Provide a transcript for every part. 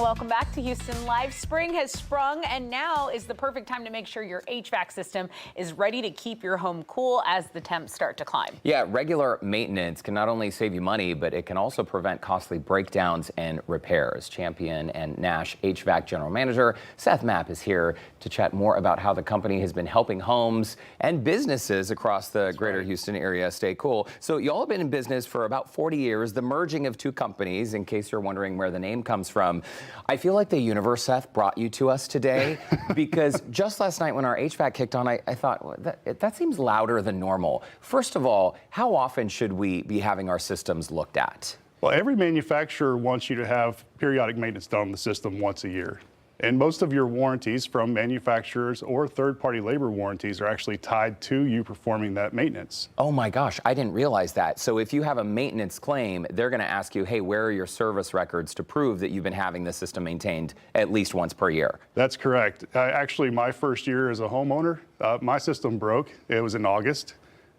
welcome back to Houston Live. Spring has sprung, and now is the perfect time to make sure your HVAC system is ready to keep your home cool as the temps start to climb. Yeah, regular maintenance can not only save you money, but it can also prevent costly breakdowns and repairs. Champion and Nash HVAC General Manager Seth Mapp is here to chat more about how the company has been helping homes and businesses across the greater Houston area stay cool. So y'all have been in business for about 40 years, the merging of two companies, in case you're wondering where the name comes from. I feel like the universe, Seth, brought you to us today because just last night when our HVAC kicked on, I thought, well, that seems louder than normal. First of all, how often should we be having our systems looked at? Well, every manufacturer wants you to have periodic maintenance done on the system once a year. And most of your warranties from manufacturers or third-party labor warranties are actually tied to you performing that maintenance. Oh my gosh, I didn't realize that. So if you have a maintenance claim, they're going to ask you, hey, where are your service records to prove that you've been having the system maintained at least once per year? That's correct. Actually, my first year as a homeowner, my system broke. It was in August,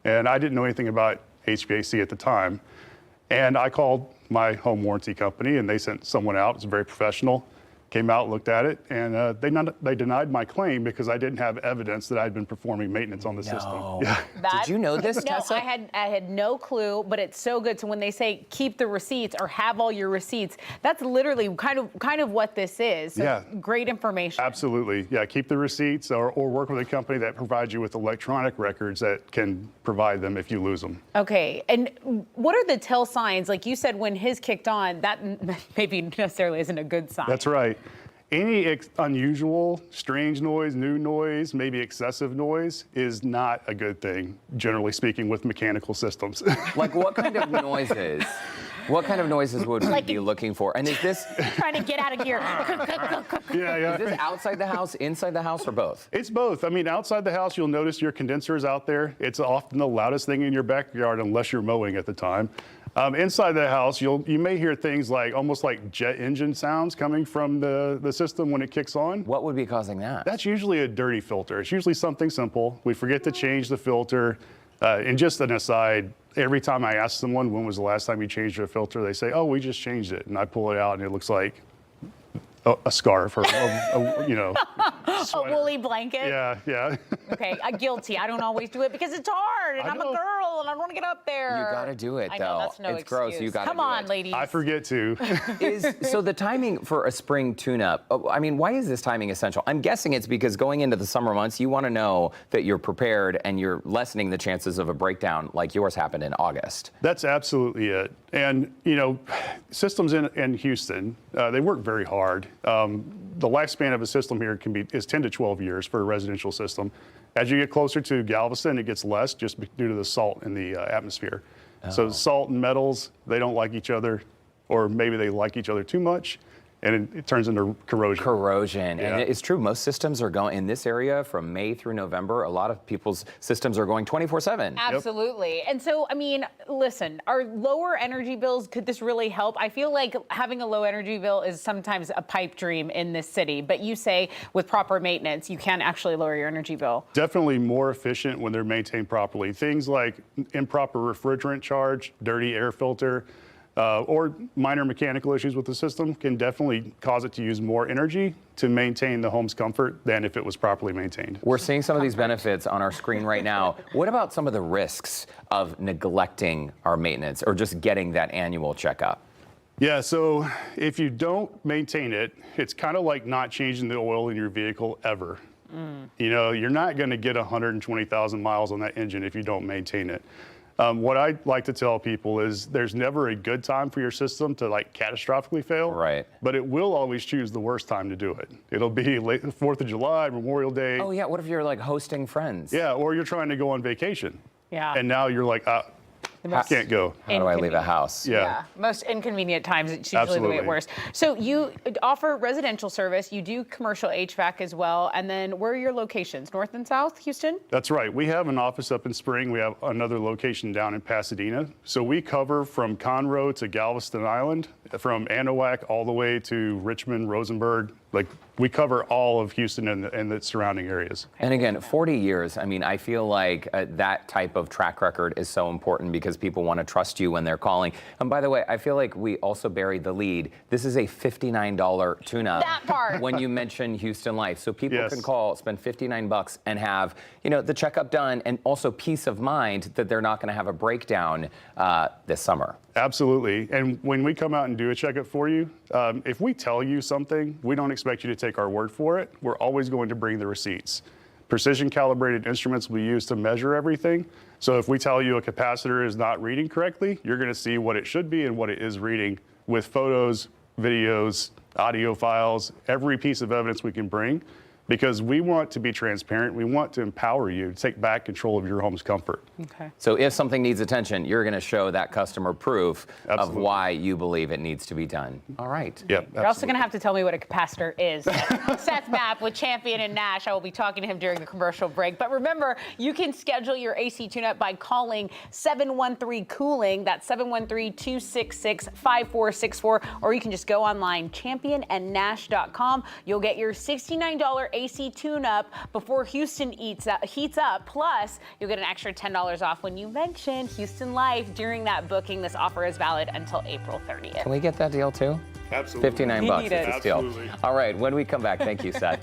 and I didn't know anything about HVAC at the time. And I called my home warranty company, and they sent someone out. It was very professional. Came out, looked at it, and they denied my claim because I didn't have evidence that I'd been performing maintenance on the system. Yeah. Did you know this, No, Tessa? I had no clue, but it's so good. So when they say keep the receipts or have all your receipts, that's literally kind of what this is. So Yeah. Great information. Absolutely. Yeah, keep the receipts or work with a company that provides you with electronic records that can provide them if you lose them. Okay, and what are the tell signs? Like you said, when his kicked on, that maybe necessarily isn't a good sign. That's right. Any unusual, strange noise, new noise, maybe excessive noise is not a good thing, generally speaking, with mechanical systems. Like what kind of noises? What kind of noises would we be looking for? And is this trying to get out of gear? Yeah. Is this outside the house, inside the house, or both? It's both. I mean, outside the house, you'll notice your condenser is out there. It's often the loudest thing in your backyard unless you're mowing at the time. Inside the house, you may hear things like almost like jet engine sounds coming from the system when it kicks on. What would be causing that? That's usually a dirty filter. It's usually something simple. We forget to change the filter. And just an aside, every time I ask someone when was the last time you changed your filter, they say, oh, we just changed it. And I pull it out and it looks like a scarf or, A woolly blanket? Yeah. Okay, guilty. I don't always do it because it's hard, and I'm a girl, and I don't want to get up there. You got to do it, though. I know, that's no it's excuse. gross. You got to do it. Come on, ladies. I forget to. So the timing for a spring tune-up, I mean, why is this timing essential? I'm guessing it's because going into the summer months, you want to know that you're prepared and you're lessening the chances of a breakdown like yours happened in August. That's absolutely it. And, systems in Houston, they work very hard. The lifespan of a system here is 10 to 12 years for a residential system. As you get closer to Galveston, it gets less just due to the salt in the atmosphere. Oh. So salt and metals, they don't like each other, or maybe they like each other too much, and it turns into corrosion. Yeah. And it's true, most systems are going, in this area from May through November, a lot of people's systems are going 24/7. Absolutely. Yep. And so, I mean, listen, are lower energy bills, could this really help? I feel like having a low energy bill is sometimes a pipe dream in this city, but you say with proper maintenance, you can actually lower your energy bill. Definitely more efficient when they're maintained properly. Things like improper refrigerant charge, dirty air filter, or minor mechanical issues with the system can definitely cause it to use more energy to maintain the home's comfort than if it was properly maintained. We're seeing some of these benefits on our screen right now. What about some of the risks of neglecting our maintenance or just getting that annual checkup? Yeah, so if you don't maintain it, it's kind of like not changing the oil in your vehicle ever. You're not going to get 120,000 miles on that engine if you don't maintain it. What I like to tell people is there's never a good time for your system to catastrophically fail. Right. But it will always choose the worst time to do it. It'll be late 4th of July, Memorial Day. Oh yeah, what if you're hosting friends? Yeah, or you're trying to go on vacation. Yeah. And now you're like, I can't go. How do I leave a house? Yeah. Most inconvenient times, it's usually the way it works. So you offer residential service, you do commercial HVAC as well, and then where are your locations, north and south, Houston? That's right. We have an office up in Spring. We have another location down in Pasadena. So we cover from Conroe to Galveston Island, from Anahuac all the way to Richmond, Rosenberg, Like, we cover all of Houston and the surrounding areas. And again, 40 years, I mean, I feel like that type of track record is so important because people want to trust you when they're calling. And by the way, I feel like we also buried the lead. This is a $59 tune-up. That part. When you mention Houston Life. So people Yes. can call, spend $59 and have, you know, the checkup done and also peace of mind that they're not going to have a breakdown this summer. Absolutely. And when we come out and do a checkup for you, if we tell you something, we don't expect you to take our word for it. We're always going to bring the receipts. Precision calibrated instruments we use to measure everything. So if we tell you a capacitor is not reading correctly, you're going to see what it should be and what it is reading with photos, videos, audio files, every piece of evidence we can bring, because we want to be transparent. We want to empower you to take back control of your home's comfort. Okay. So if something needs attention, you're going to show that customer proof Absolutely. of why you believe it needs to be done. All right. Yeah, You're also going to have to tell me what a capacitor is. Seth Mapp with Champion and Nash. I will be talking to him during the commercial break. But remember, you can schedule your AC tune-up by calling 713-COOLING. That's 713-266-5464. Or you can just go online, championandnash.com. You'll get your $69 AC tune-up before Houston heats up. Plus, you'll get an extra $10 off when you mention Houston Life during that booking. This offer is valid until April 30th. Can we get that deal too? Absolutely. $59 need is it. a steal. Absolutely. All right, when we come back, thank you, Seth.